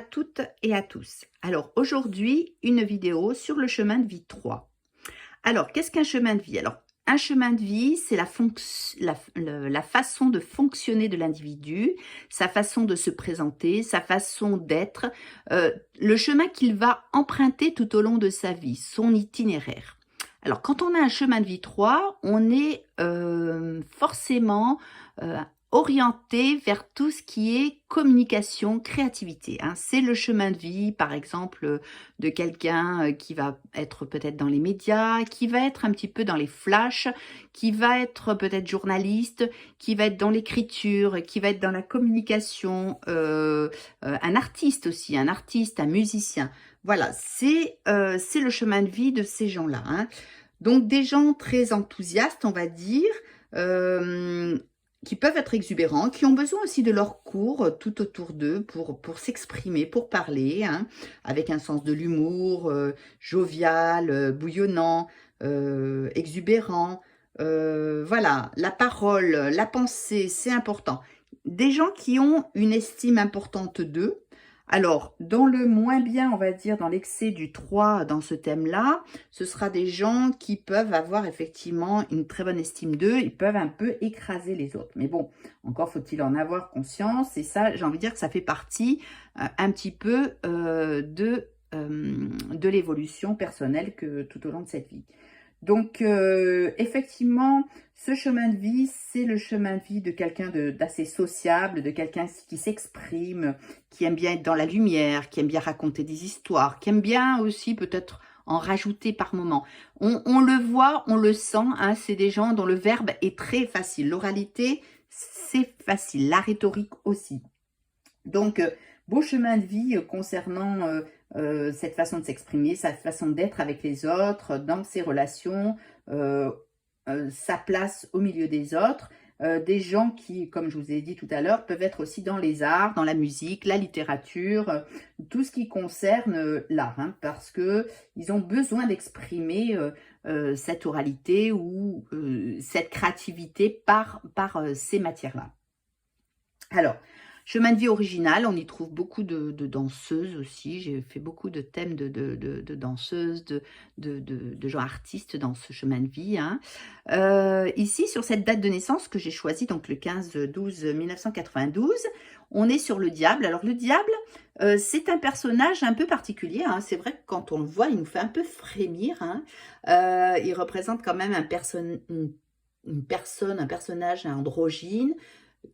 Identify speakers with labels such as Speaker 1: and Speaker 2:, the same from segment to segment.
Speaker 1: À toutes et à tous. Alors aujourd'hui, une vidéo sur le chemin de vie 3. Alors, qu'est-ce qu'un chemin de vie? Alors, un chemin de vie, c'est la façon de fonctionner de l'individu, sa façon de se présenter, sa façon d'être, le chemin qu'il va emprunter tout au long de sa vie, son itinéraire. Alors, quand on a un chemin de vie 3, on est forcément euh, orienté vers tout ce qui est communication, créativité, hein. C'est le chemin de vie, par exemple, de quelqu'un qui va être peut-être dans les médias, qui va être un petit peu dans les flashs, qui va être peut-être journaliste, qui va être dans l'écriture, qui va être dans la communication, un artiste aussi, un artiste, un musicien. Voilà, c'est le chemin de vie de ces gens-là, hein. Donc des gens très enthousiastes, on va dire, euh, qui peuvent être exubérants, qui ont besoin aussi de leur cours tout autour d'eux pour s'exprimer, pour parler, hein, avec un sens de l'humour, jovial, bouillonnant, exubérant. Voilà, la parole, la pensée, c'est important. Des gens qui ont une estime importante d'eux. Alors, dans le moins bien, on va dire, dans l'excès du 3 dans ce thème-là, ce sera des gens qui peuvent avoir effectivement une très bonne estime d'eux, ils peuvent un peu écraser les autres. Mais bon, encore faut-il en avoir conscience, et ça, j'ai envie de dire que ça fait partie un petit peu de l'évolution personnelle que tout au long de cette vie. Donc, effectivement, ce chemin de vie, c'est le chemin de vie de quelqu'un d'assez sociable, de quelqu'un qui s'exprime, qui aime bien être dans la lumière, qui aime bien raconter des histoires, qui aime bien aussi peut-être en rajouter par moment. On le voit, on le sent, hein, c'est des gens dont le verbe est très facile. L'oralité, c'est facile. La rhétorique aussi. Donc, beau chemin de vie concernant cette façon de s'exprimer, sa façon d'être avec les autres, dans ses relations, sa place au milieu des autres. Des gens qui, comme je vous ai dit tout à l'heure, peuvent être aussi dans les arts, dans la musique, la littérature, tout ce qui concerne l'art, hein, parce que ils ont besoin d'exprimer cette oralité ou cette créativité par ces matières-là. Alors, chemin de vie original, on y trouve beaucoup de danseuses aussi. J'ai fait beaucoup de thèmes de danseuses, de gens artistes dans ce chemin de vie, hein. Ici, sur cette date de naissance que j'ai choisie, donc le 15-12-1992, on est sur le diable. Alors, le diable, c'est un personnage un peu particulier, hein. C'est vrai que quand on le voit, il nous fait un peu frémir, hein. Il représente quand même une personne, un personnage androgyne,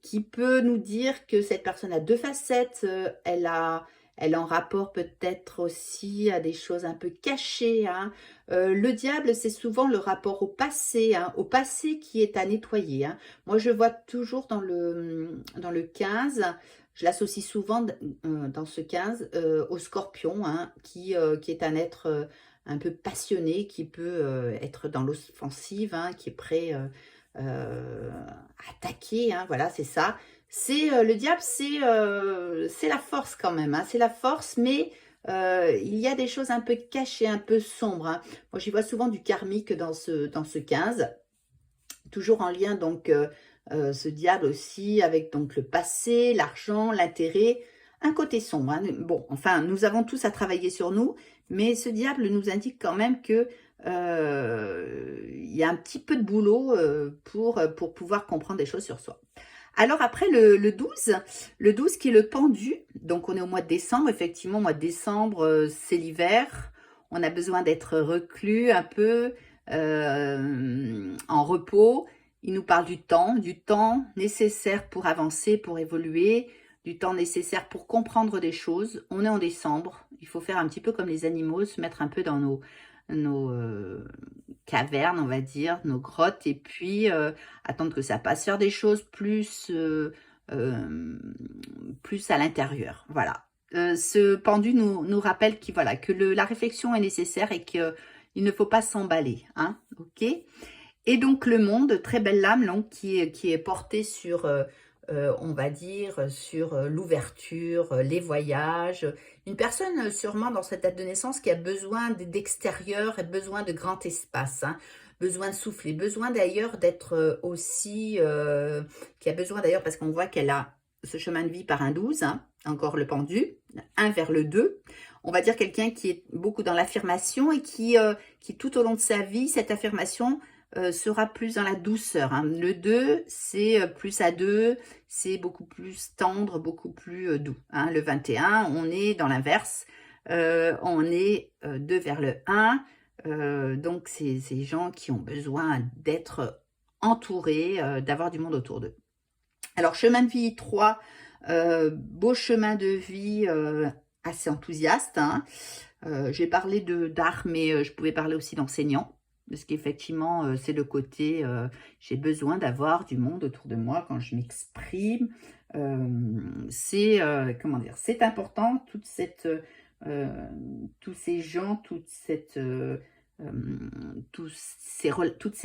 Speaker 1: qui peut nous dire que cette personne a deux facettes, elle est en rapport peut-être aussi à des choses un peu cachées, hein. Le diable, c'est souvent le rapport hein, au passé qui est à nettoyer, hein. Moi, je vois toujours dans le 15, je l'associe souvent dans ce 15 au scorpion, hein, qui est un être un peu passionné, qui peut être dans l'offensive, hein, qui est prêt euh, attaquer, hein, voilà, c'est ça. C'est le diable, c'est la force quand même, hein, c'est la force, mais il y a des choses un peu cachées, un peu sombres, hein. Moi, j'y vois souvent du karmique dans ce 15, toujours en lien donc ce diable aussi avec donc le passé, l'argent, l'intérêt, un côté sombre, hein. Bon, enfin, nous avons tous à travailler sur nous, mais ce diable nous indique quand même que il y a un petit peu de boulot pour pouvoir comprendre des choses sur soi. Alors après le 12 qui est le pendu, donc on est au mois de décembre, effectivement, au mois de décembre, c'est l'hiver, on a besoin d'être reclus un peu, en repos. Il nous parle du temps nécessaire pour avancer, pour évoluer, du temps nécessaire pour comprendre des choses. On est en décembre, il faut faire un petit peu comme les animaux, se mettre un peu dans nos cavernes, on va dire, nos grottes, et puis attendre que ça passe, faire des choses euh, plus à l'intérieur. Voilà. Ce pendu nous rappelle voilà, que la réflexion est nécessaire et qu'il ne faut pas s'emballer, hein, ok. Et donc le monde, très belle lame, donc, qui est portée sur, on va dire, sur l'ouverture, les voyages. Une personne sûrement dans cette date de naissance qui a besoin d'extérieur et besoin de grand espace, hein, besoin de souffler, besoin d'ailleurs d'être aussi, qui a besoin d'ailleurs parce qu'on voit qu'elle a ce chemin de vie par un 12, hein, encore le pendu, 1 vers le 2. On va dire quelqu'un qui est beaucoup dans l'affirmation et qui tout au long de sa vie, cette affirmation sera plus dans la douceur. Hein. Le 2, c'est plus à 2, c'est beaucoup plus tendre, beaucoup plus doux. Hein. Le 21, on est dans l'inverse, on est 2 vers le 1. Donc, c'est ces gens qui ont besoin d'être entourés, d'avoir du monde autour d'eux. Alors, chemin de vie 3, beau chemin de vie assez enthousiaste. Hein. J'ai parlé d'art, mais je pouvais parler aussi d'enseignant. Parce qu'effectivement, c'est le côté, j'ai besoin d'avoir du monde autour de moi quand je m'exprime. C'est, comment dire, c'est important, tous ces gens, toutes ces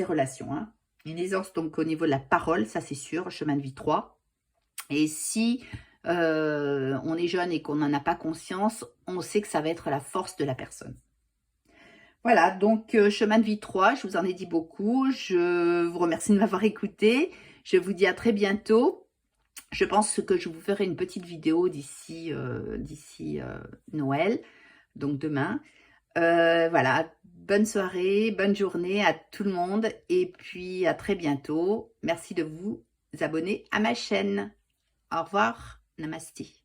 Speaker 1: relations. Hein. Une aisance donc au niveau de la parole, ça c'est sûr, chemin de vie 3. Et si on est jeune et qu'on n'en a pas conscience, on sait que ça va être la force de la personne. Voilà, donc chemin de vie 3, je vous en ai dit beaucoup. Je vous remercie de m'avoir écouté. Je vous dis à très bientôt. Je pense que je vous ferai une petite vidéo d'ici Noël, donc demain. Voilà, bonne soirée, bonne journée à tout le monde et puis à très bientôt. Merci de vous abonner à ma chaîne. Au revoir, namasté.